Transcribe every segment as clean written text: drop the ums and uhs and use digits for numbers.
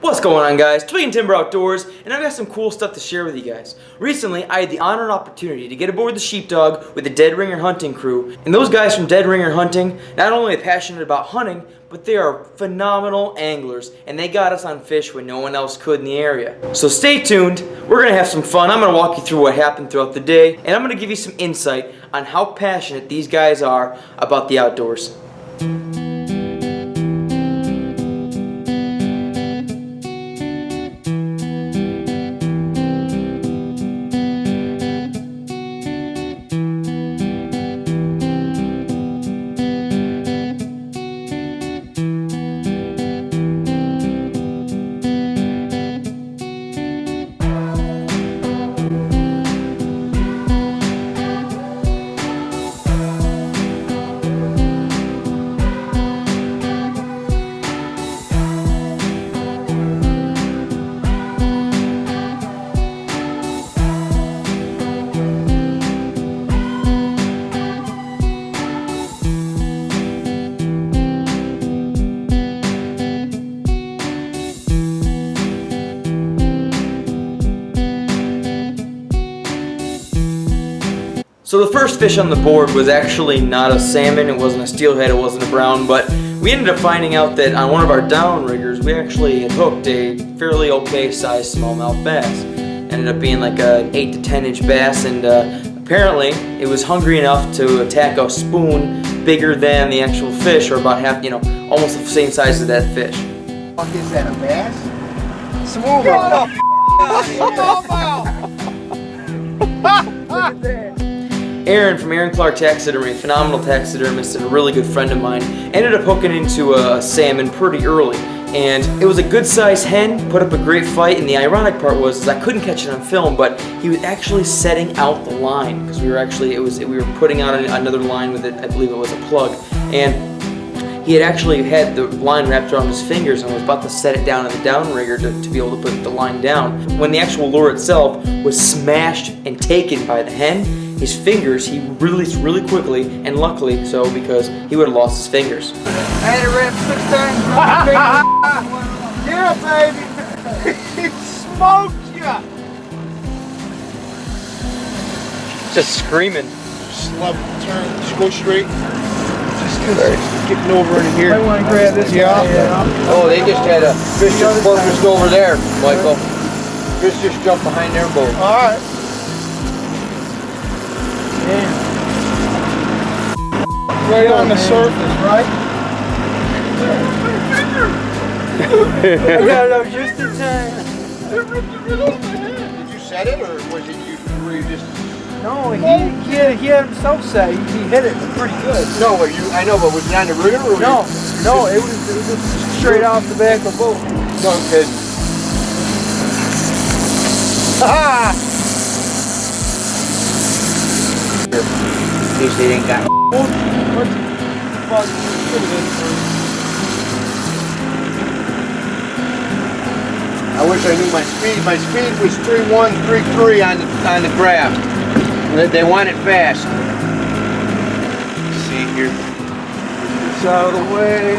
What's going on, guys? Twig and Timber Outdoors, and I've got some cool stuff to share with you guys. Recently, I had the honor and opportunity to get aboard the Sheepdog with the Dead Ringer Hunting crew, and those guys from Dead Ringer Hunting, not only are passionate about hunting, but they are phenomenal anglers, and they got us on fish when no one else could in the area. So stay tuned, we're going to have some fun. I'm going to walk you through what happened throughout the day, and I'm going to give you some insight on how passionate these guys are about the outdoors. So the first fish on the board was actually not a salmon, it wasn't a steelhead, it wasn't a brown, but we ended up finding out that on one of our downriggers, we actually had hooked a fairly okay sized smallmouth bass. Ended up being like an 8 to 10 inch bass, and apparently it was hungry enough to attack a spoon bigger than the actual fish, or about half, almost the same size as that fish. What is that, a bass? Smallmouth. Aaron from Aaron Clark Taxidermy, phenomenal taxidermist and a really good friend of mine, ended up hooking into a salmon pretty early. And it was a good sized hen, put up a great fight, and the ironic part was I couldn't catch it on film, but he was actually setting out the line, because we were putting out another line with it, I believe it was a plug, and he had actually had the line wrapped around his fingers and was about to set it down in the downrigger to be able to put the line down. When the actual lure itself was smashed and taken by the hen, his fingers, he released really quickly, and luckily so, because he would have lost his fingers. I had it wrapped 6 times. Yeah, baby. He smoked ya. Just screaming. Slump, turn, just go straight. Just getting over in here. I want to grab this guy. Oh, they just had a fish just focused over there, Michael. Fish just jumped behind their boat. All right. Damn. Right on the surface, right? I got it up just in time. Did you set it, or was it you? Were you just? No, he had himself set. He hit it pretty good. No, I know, but was it on the rigger or? No, it was just straight off the back of the boat. No kidding. Ha! In case they didn't got I wish I knew my speed. My speed was 3.133 on the graph. They want it fast. See here. It's out of the way.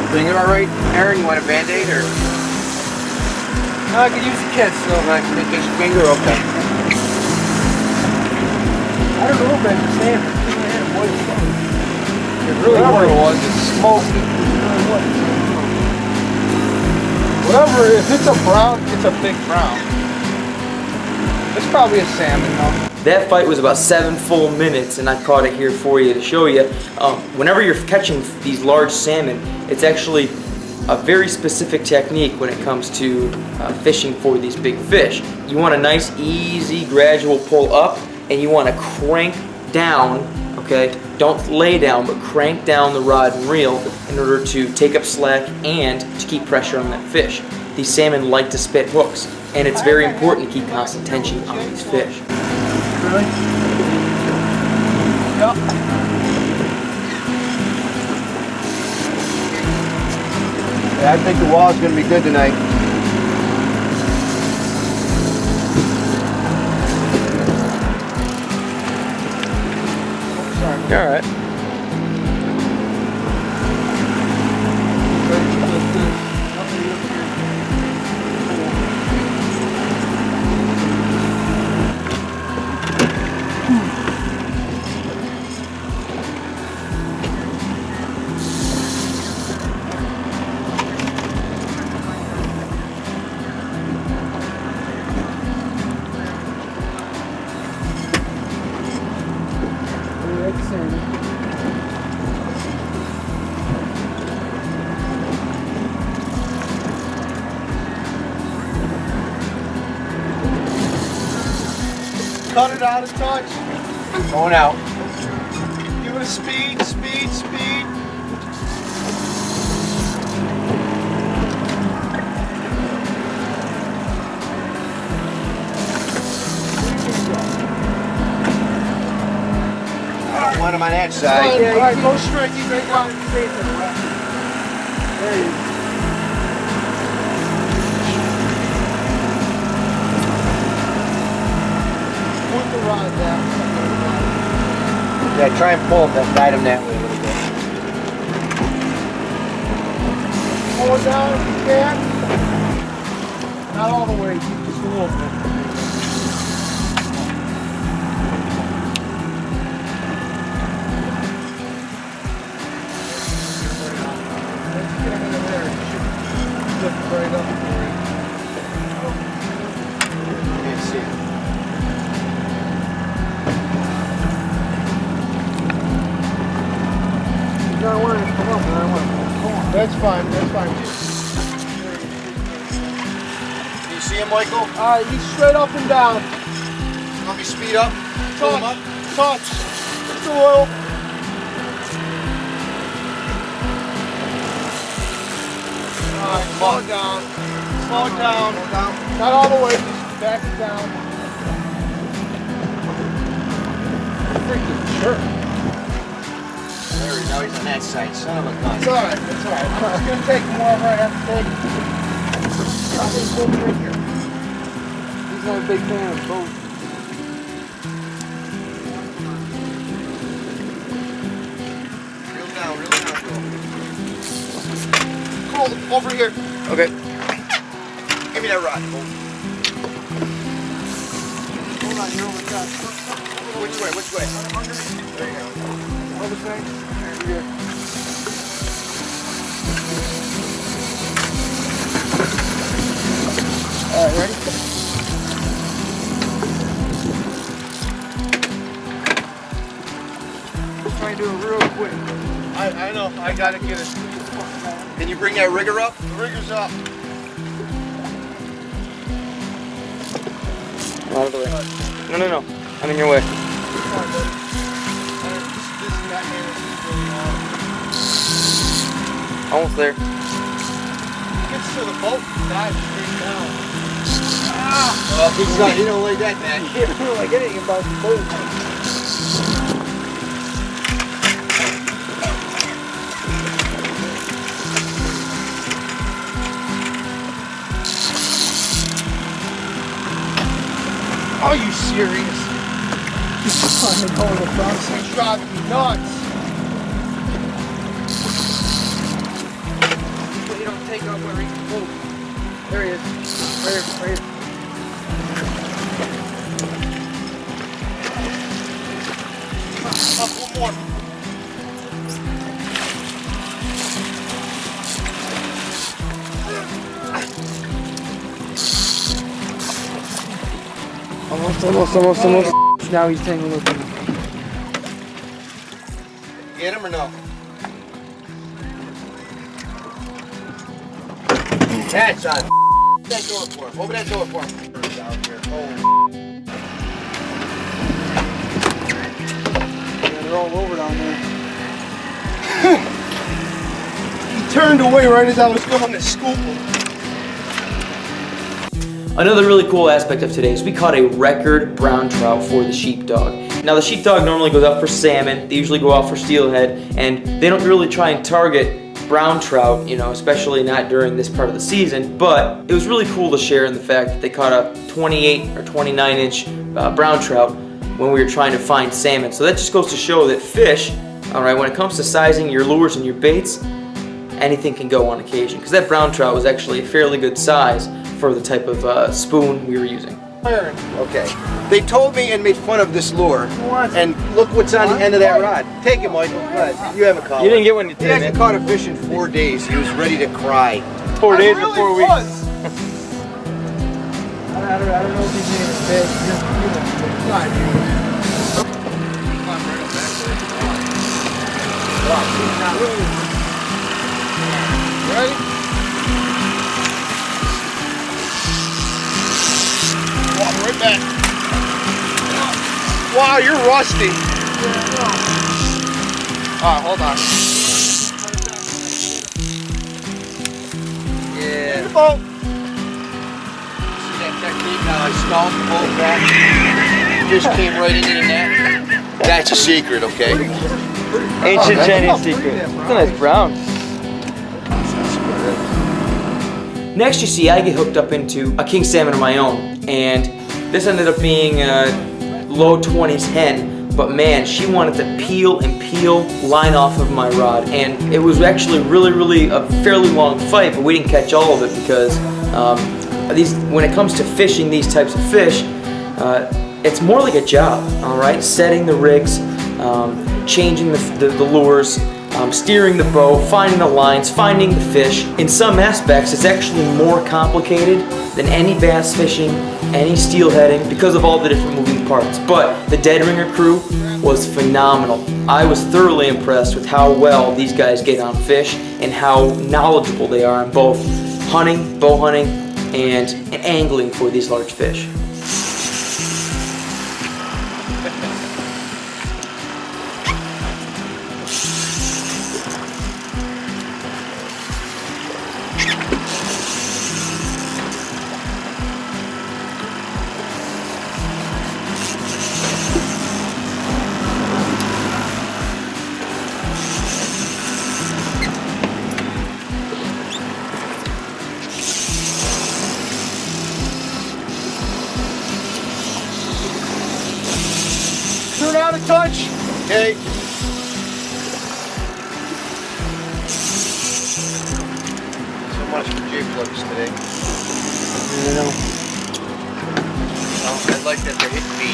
Think all right, Aaron? You want a Band-Aid or? No, I could use the catch still. Not in case your finger, okay. I don't know about the salmon. It really was. It smoked it. Whatever, if it's a brown, it's a big brown. It's probably a salmon though. That fight was about 7 full minutes, and I caught it here for you to show you. Whenever you're catching these large salmon, it's actually a very specific technique when it comes to fishing for these big fish. You want a nice, easy, gradual pull up, and you want to crank down, okay? Don't lay down, but crank down the rod and reel in order to take up slack and to keep pressure on that fish. These salmon like to spit hooks, and it's very important to keep constant tension on these fish. Really? Yep. Yeah, I think the wall's gonna be good tonight. You're all right. Cut it out a touch. Going out. Give it a speed, speed, speed. I don't want him on that side. All right, go straight. Keep it down. There you go. Put the rod down. Yeah, try and pull him, guide him that way a little bit. Pull it down if you can. Not all the way, just a little bit. Let's get him in there. It should lift right up. Can't see it. I want to come up, and I want to come on. That's fine, that's fine. Do you see him, Michael? Alright, he's straight up and down. Let me speed up. Pull him up. Touch. Touch the oil. Alright, slow it down. Slow it down. Not all the way, just back it down. Freaking jerk. Larry, now he's on that side. Son of a gun. It's alright, it's alright. It's gonna take more if I have to take. I'm gonna pull the here. He's not a big fan of both. Reel down, Cole, over here. Okay. Give me that rod, Cole. Hold on, you're over the top. Which way, which way? There you go. Over the side. There you go. Alright, ready? Try and do it real quick. I know, I gotta get it. Can you bring that rigger up? The rigger's up. Out of the way. No. I'm in your way. Almost there. Gets to the boat, dives straight down. Oh, he's not, he don't like that, man. He can't feel like anything about the boat. Are you serious? This is fucking going across. He's driving me nuts. You don't take off where he can move. There he is. Right here. Up one more. Almost. Now he's tangled up in it. Get him or no? That's on. That door for him. Open that door for him. Down here. Oh. Yeah, they're all over down there. He turned away right as I was going to scoop him. Another really cool aspect of today is we caught a record brown trout for the Sheepdog. Now the Sheepdog normally goes out for salmon, they usually go out for steelhead, and they don't really try and target brown trout, you know, especially not during this part of the season, but it was really cool to share in the fact that they caught a 28 or 29 inch brown trout when we were trying to find salmon. So that just goes to show that fish, all right, when it comes to sizing your lures and your baits, anything can go on occasion, because that brown trout was actually a fairly good size for the type of spoon we were using. Okay. They told me and made fun of this lure, and look what's on the end of that rod. Take it, Michael. You haven't caught You didn't get one, you He hasn't caught a fish in 4 days. He was ready to cry. 4 days or 4 weeks. I don't know if he's in bed. Ready? Walk right back. Wow, you're rusty. Alright, hold on. Yeah. The boat. See that technique how I stalled the boat back? Fish came right into the net. That's a secret, okay? Ancient Chinese secret. It's a nice brown. Next, you see, I get hooked up into a king salmon of my own, and this ended up being a low 20s hen, but man, she wanted to peel and peel line off of my rod, and it was actually really a fairly long fight, but we didn't catch all of it because when it comes to fishing these types of fish, it's more like a job, all right? Setting the rigs, changing the lures, steering the boat, finding the lines, finding the fish. In some aspects, it's actually more complicated than any bass fishing, any steelheading, because of all the different moving parts. But the Dead Ringer crew was phenomenal. I was thoroughly impressed with how well these guys get on fish and how knowledgeable they are in both hunting, bow hunting, and angling for these large fish. Turn out a touch. Okay. So much for J-Flips today. I'd like that to hit me.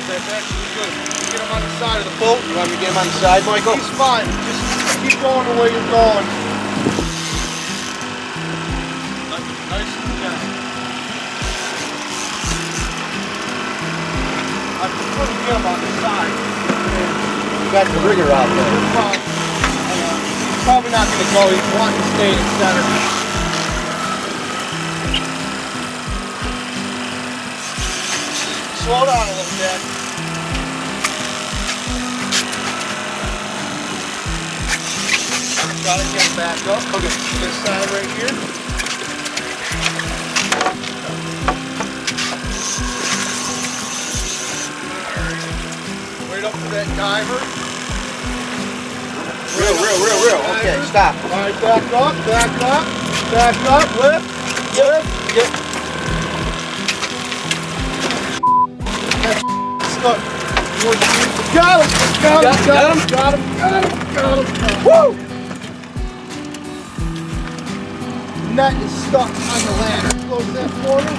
That's actually good. Get him on the side of the boat. You want me to get him on the side, Michael? He's fine. Just keep going the way you're going. Nice and gentle. I prefer to get him on the side. You got the rigger out there. You're fine. He's probably not going to go. He's wanting to stay in the center. Slow down a little bit. Got to get back up. Okay, this side right here. Right up to that diver. Real. Okay, stop. All right, back up, lift, get. Stuck. Got him. Woo! Net is stuck on the ladder. Close that for me.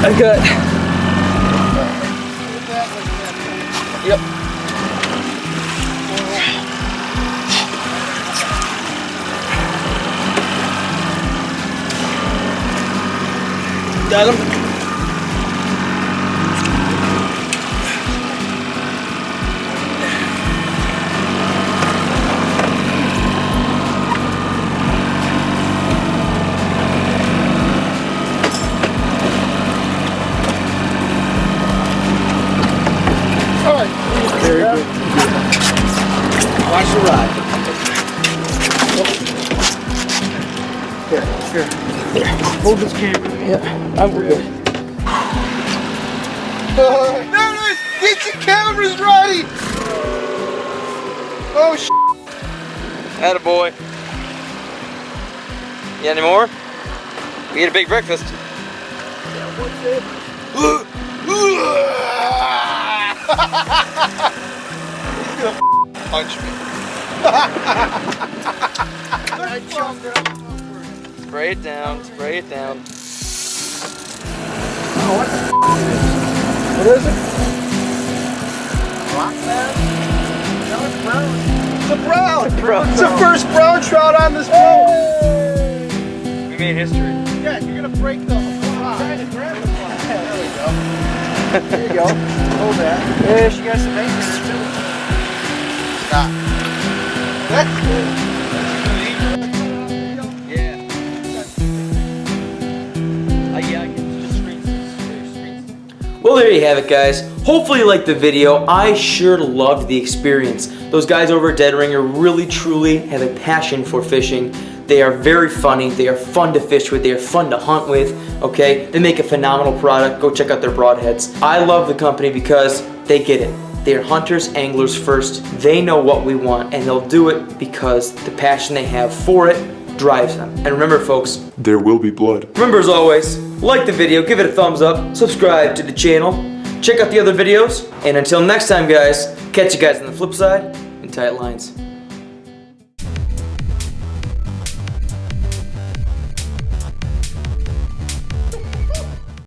I've got. Yep. Got him. Very good. Watch the ride. Here. Hold this camera. Yeah, I'm good. There it is! Get your cameras ready! Oh, Attaboy. You got any more? We ate a big breakfast. He's gonna punch me. Spray it down, spray it down. What is it? Rock bass? No, it's brown. It's a brown. It's the first brown trout on this boat. We made history. Yeah, you're gonna break the fly. Trying to grab the fly. There we go. There you go. Hold that. Yeah, she got some bait in there too. Stop. That's good. Yeah. I can just screen. Well, there you have it, guys. Hopefully you liked the video. I sure loved the experience. Those guys over at Dead Ringer really truly have a passion for fishing. They are very funny, they are fun to fish with, they are fun to hunt with, okay? They make a phenomenal product. Go check out their broadheads. I love the company because they get it. They are hunters, anglers first. They know what we want, and they'll do it because the passion they have for it drives them. And remember, folks, there will be blood. remember as always, like the video, give it a thumbs up, subscribe to the channel, check out the other videos, and until next time, guys, catch you guys on the flip side, and tight lines.